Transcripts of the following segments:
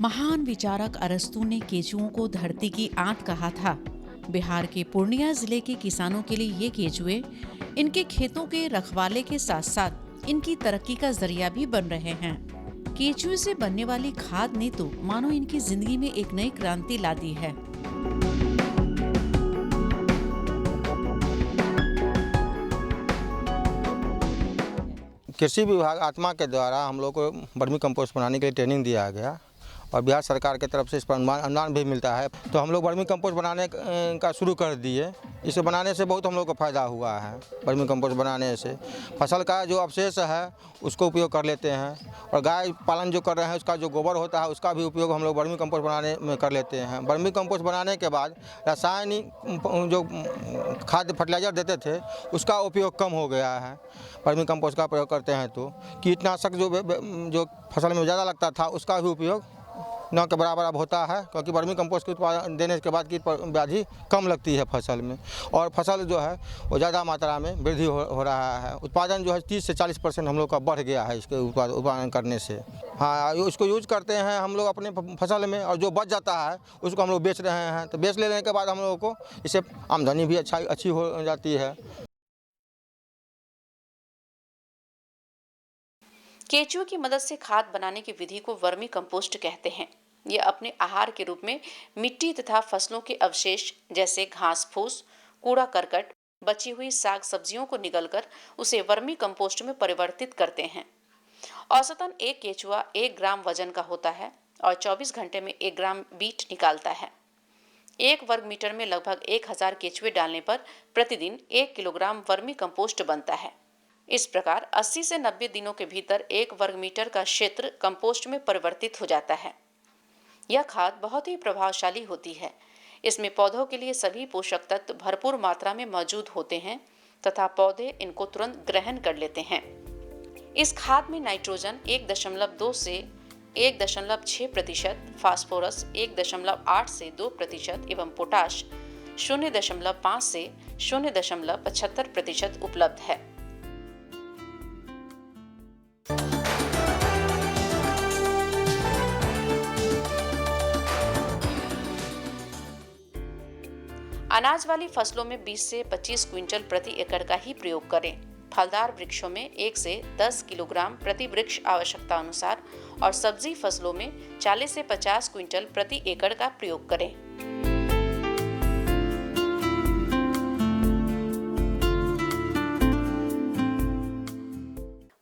महान विचारक अरस्तू ने केचुओं को धरती की आंत कहा था। बिहार के पूर्णिया जिले के किसानों के लिए ये केचुए इनके खेतों के रखवाले के साथ साथ इनकी तरक्की का जरिया भी बन रहे हैं। केचुए से बनने वाली खाद ने तो मानो इनकी जिंदगी में एक नई क्रांति ला दी है। कृषि विभाग आत्मा के द्वारा हम लोग को वर्मी कंपोस्ट बनाने के लिए ट्रेनिंग दिया गया और बिहार सरकार की तरफ से इस पर अनुदान भी मिलता है। तो हम लोग वर्मी कंपोस्ट बनाने का शुरू कर दिए। इसे बनाने से बहुत हम लोग को फ़ायदा हुआ है। वर्मी कंपोस्ट बनाने से फसल का जो अवशेष है उसको उपयोग कर लेते हैं और गाय पालन जो कर रहे हैं उसका जो गोबर होता है उसका भी उपयोग हम लोग वर्मी कंपोस्ट बनाने में कर लेते हैं। वर्मी कंपोस्ट बनाने के बाद रासायनिक जो खाद्य फर्टिलाइज़र देते थे उसका उपयोग कम हो गया है। वर्मी कंपोस्ट का प्रयोग करते हैं तो कीटनाशक जो फसल में ज़्यादा लगता था उसका भी उपयोग न के बराबर अब होता है, क्योंकि वर्मी कंपोस्ट के उत्पादन देने के बाद कीट व्याधि कम लगती है फसल में और फसल जो है वो ज़्यादा मात्रा में वृद्धि हो रहा है। उत्पादन जो है 30 से 40% हम लोग का बढ़ गया है इसके उत्पादन करने से। हाँ, इसको यूज करते हैं हम लोग अपने फसल में और जो बच जाता है उसको हम लोग बेच रहे हैं। तो बेच लेने के बाद हम लोगों को इससे आमदनी भी अच्छी हो जाती है। केचुए की मदद से खाद बनाने की विधि को वर्मी कंपोस्ट कहते हैं। यह अपने आहार के रूप में मिट्टी तथा फसलों के अवशेष जैसे घास फूस, कूड़ा करकट, बची हुई साग सब्जियों को निगलकर उसे वर्मी कंपोस्ट में परिवर्तित करते हैं। औसतन एक केचुआ 1 ग्राम वजन का होता है और 24 घंटे में 1 ग्राम बीट निकालता है। 1 वर्ग मीटर में लगभग 1000 केचुए डालने पर प्रतिदिन 1 किलोग्राम वर्मी कंपोस्ट बनता है। इस प्रकार 80 से 90 दिनों के भीतर 1 वर्ग मीटर का क्षेत्र कंपोस्ट में परिवर्तित हो जाता है। यह खाद बहुत ही प्रभावशाली होती है। इसमें पौधों के लिए सभी पोषक तत्व भरपूर मात्रा में मौजूद होते हैं तथा पौधे इनको तुरंत ग्रहण कर लेते हैं। इस खाद में नाइट्रोजन 1.2 से 1.6%, फास्फोरस 1.8 से 2% एवं पोटाश 0.5 से 0.75% उपलब्ध है। अनाज वाली फसलों में 20 से 25 क्विंटल प्रति एकड़ का ही प्रयोग करें। फलदार वृक्षों में 1 से 10 किलोग्राम प्रति वृक्ष आवश्यकता अनुसार और सब्जी फसलों में 40 से 50 क्विंटल प्रति एकड़ का प्रयोग करें।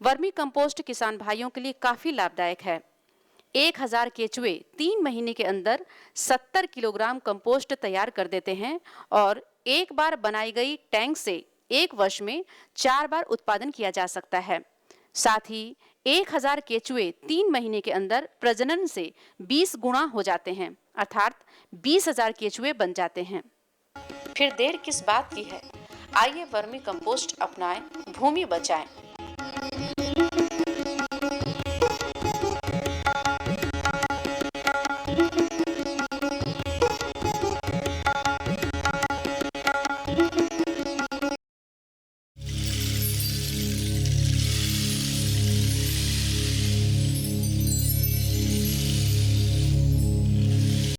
वर्मी कंपोस्ट किसान भाइयों के लिए काफी लाभदायक है। 1000 केचुए 3 महीने के अंदर 70 किलोग्राम कंपोस्ट तैयार कर देते हैं और एक बार बनाई गई टैंक से 1 वर्ष में 4 बार उत्पादन किया जा सकता है। साथ ही 1000 केचुए 3 महीने के अंदर प्रजनन से 20 गुना हो जाते हैं, अर्थात 20,000 केचुए बन जाते हैं। फिर देर किस बात की है? आइए वर्मी कंपोस्ट अपनाएं, भूमि बचाएं।